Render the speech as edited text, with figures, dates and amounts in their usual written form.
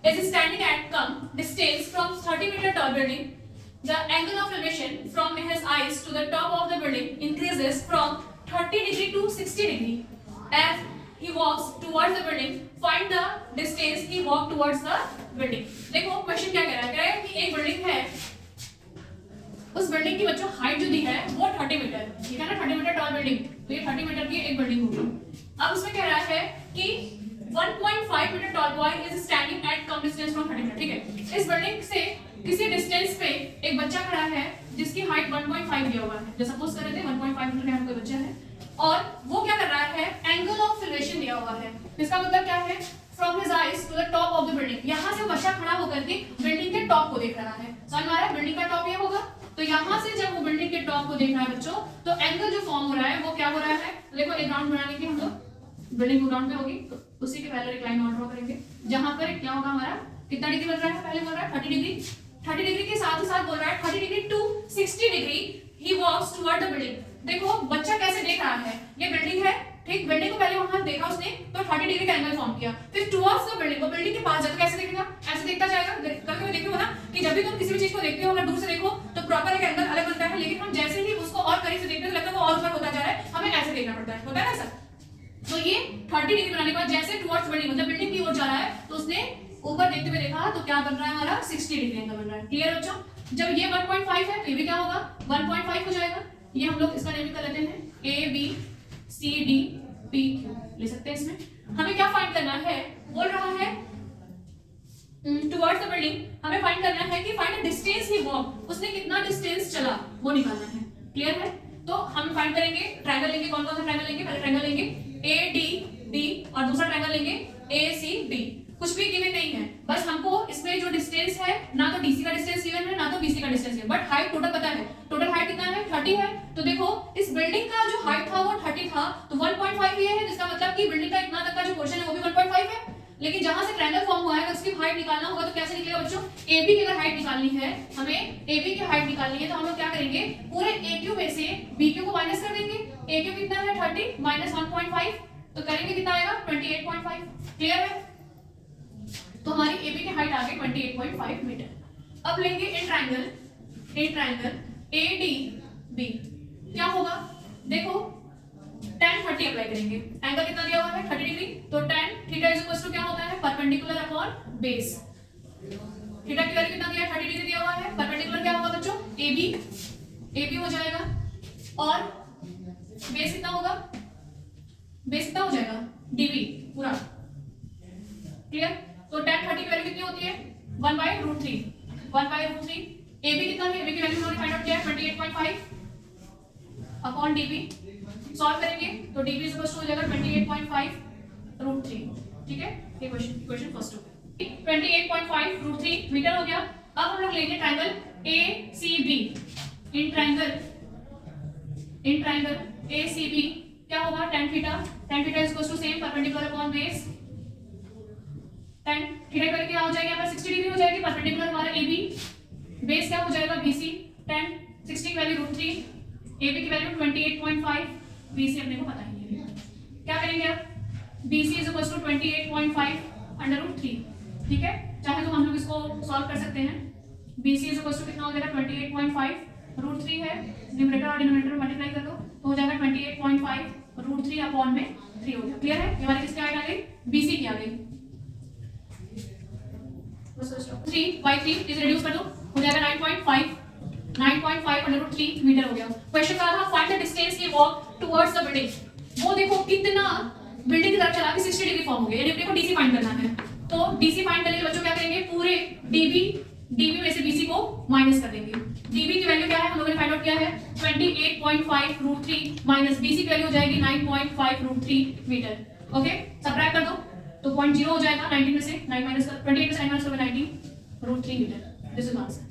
is standing at some distance from 30-meter tall building. The angle of elevation from his eyes to the top of the building increases from 30 degree to 60 degree. As he walks towards the building, find the distance he walked towards the building. देखो question क्या कह रहा है? कह रहा है कि एक बिल्डिंग है, उस बिल्डिंग की बच्चों हाइट जो दी है वो 30 मीटर, ठीक है ना? 30 मीटर टॉल बिल्डिंग, तो ये 30 मीटर की एक बिल्डिंग होगी। अब उसमें कह रहा है कि 1.5 metre tall boy is standing at कम डिस्टेंस फ्रॉम 30 मीटर, ठीक है? इस बिल्डिंग से किसी डिस्टेंस पे एक बच्चा खड़ा है जिसकी हाइट 1.5 दिया हुआ है, जो सपोज कर रहे थे 1.5 मीटर का कोई बच्चा है, और वो क्या कर रहा है? एंगल ऑफ एलिवेशन दिया हुआ है। इसका मतलब क्या है? From his eyes to the top of the building, यहां से बच्चा खड़ा होकर के बिल्डिंग के टॉप को देख रहा है। समझ में आ रहा है? बिल्डिंग का टॉप ये होगा, तो यहां से जब वो बिल्डिंग के टॉप को देख रहा है बच्चों, तो एंगल जो फॉर्म हो रहा है वो क्या हो रहा है? देखो एक राउंड बना लेंगे हम लोग, बिल्डिंग ग्राउंड पे होगी, तो उसी के पहले एक लाइन और ड्रॉ करेंगे, जहां पर क्या होगा हमारा, कितना डिग्री बन रहा है? पहले बोल रहा है 30 डिग्री, 30 डिग्री के साथ ही साथ बोल रहा है 30 degree to 60 degree he walks toward the building. देखो बच्चा कैसे देख रहा है, ये बिल्डिंग है, ठीक? बिल्डिंग को पहले वहां देखा उसने, तो 30 डिग्री का एंगल फॉर्म किया, फिर टुवर्ड्स द बिल्डिंग, वो बिल्डिंग के पास जाकर कैसे देखेगा? ऐसे देखता जाएगा। कभी-कभी देखते हो ना कि जब भी तुम किसी भी चीज को देखते हो, अगर दूर से देखो तो प्रॉपर एक एंगल अलग बनता है, लेकिन हम जैसे ही उसको और करीब से देखते हैं तो लगता है वो और ऊपर होता जा रहा है, हमें ऐसे देखना पड़ता है, होता है ना ऐसा? तो ये 30 डिग्री बनाने के बाद जैसे टुवर्ड्स बिल्डिंग, मतलब बिल्डिंग की ओर जा रहा है, तो उसने ऊपर देखते हुए देखा, तो क्या बन रहा है हमारा? 60 डिग्री एंगल बन रहा है। क्लियर बच्चों? जब ये 1.5 है तो ये भी क्या होगा? 1.5 हो जाएगा। ये हम लोग इसका नेम कर लेते हैं A B C D P Q, ले सकते हैं इसमें। हमें क्या फाइंड करना है? बोल रहा है टुवर्ड्स द बिल्डिंग, हमें फाइंड करना है कि find the distance he walk, उसने कितना डिस्टेंस चला वो निकालना है। क्लियर है? तो हम फाइंड करेंगे, ट्रायंगल लेंगे। कौन कौन सा ट्रायंगल लेंगे? पहले ट्रायंगल लेंगे ADB और दूसरा ट्रायंगल लेंगे ACB। कुछ भी गिवन नहीं है, बस हमको इसमें जो डिस्टेंस है, ना तो DC का डिस्टेंस गिवन है, ना तो BC का डिस्टेंस है, बट हाइट टोटल पता है। टोटल हाइट कितना है? 30 है। तो देखो इस बिल्डिंग का जो हाइट था वो 30 था, तो 1.5 ये है, जिसका मतलब कि बिल्डिंग का इतना तक का जो पोर्शन है वो भी 1.5 है। लेकिन जहां से ट्रायंगल फॉर्म हुआ है अगर उसकी हाइट निकालना होगा तो कैसे निकलेगा बच्चों? AB की अगर हाइट निकालनी है, हमें AB की हाइट निकालनी है, तो हम लोग क्या करेंगे? पूरे AQ में से BQ को माइनस कर देंगे। AQ कितना है? 30 माइनस 1.5, तो करेंगे कितना आएगा? 28.5। क्लियर है? तो हमारी AB की हाइट आ गई 28.5 मीटर। अब लेंगे इन ट्रायंगल ADB, क्या होगा? देखो tan 30 अप्लाई करेंगे, एंगल कितना दिया हुआ है? 30 डिग्री, तो tan theta is equal to क्या होता है? Perpendicular upon base. थीटा की वैल्यू कितना दिया है? 30 डिग्री दिया हुआ है, परपेंडिकुलर क्या होगा बच्चों? AB हो जाएगा, और बेस कितना होगा? बेस कितना हो जाएगा? DB पूरा। क्लियर? तो tan 30 की वैल्यू कितनी होती है? 1/√3, 1/√3। AB कितना है? AB की वैल्यू हमने फाइंड आउट किया है 28.5 अपॉन DB। सॉल्व करेंगे तो DB इज इक्वल टू हो जाएगा 28.5√3, ठीक है? ये क्वेश्चन फर्स्ट हो गया। 28.5√3 मीटर हो गया। अब हम लोग लेंगे triangle ACB। In triangle ACB क्या होगा? tan theta is equal to same perpendicular upon base. tan theta की वैल्यू क्या हो जाएगी? यहाँ पर 60 डिग्री हो जाएगी, परपेंडिकुलर हमारा AB, बेस क्या हो जाएगा? BC। tan 60 की वैल्यू √3, AB की वैल्यू 28.5, BC अपने को पता ही है। क्या करेंगे अब? BC इज इक्वल टू 28.5/√3, ठीक है? चाहे तो हम लोग इसको सॉल्व कर सकते हैं। BC इज इक्वल टू कितना हो जाएगा? 28.5√3 है, न्यूमरेटर और डिनोमिनेटर मल्टीप्लाई कर दो तो हो जाएगा 28.5√3 अपॉन में 3 हो गया। क्लियर है? ये हमारी किसकी हाइट आ गई? BC की आ गई। 3/3 इसे रिड्यूस कर दो, हो जाएगा 9.5/√3 मीटर हो गया। क्वेश्चन का था find the distance he walk towards the building. वो देखो कितना बिल्डिंग की तरफ चला के 60 डिग्री फॉर्म हो गया, यानी अपने को DC फाइंड करना है। तो DC फाइंड करने के बच्चों क्या करेंगे? पूरे DB में से BC को माइनस कर देंगे। DB की वैल्यू क्या है? हम लोगों ने फाइंड आउट किया है 28.5√3 माइनस BC की वैल्यू हो जाएगी 9.5√3 मीटर। ओके, सबट्रैक्ट कर दो तो 0.0 हो जाएगा। 19 में से 9 माइनस कर, 28 में से 9 माइनस कर 19√3 मीटर। This is answer.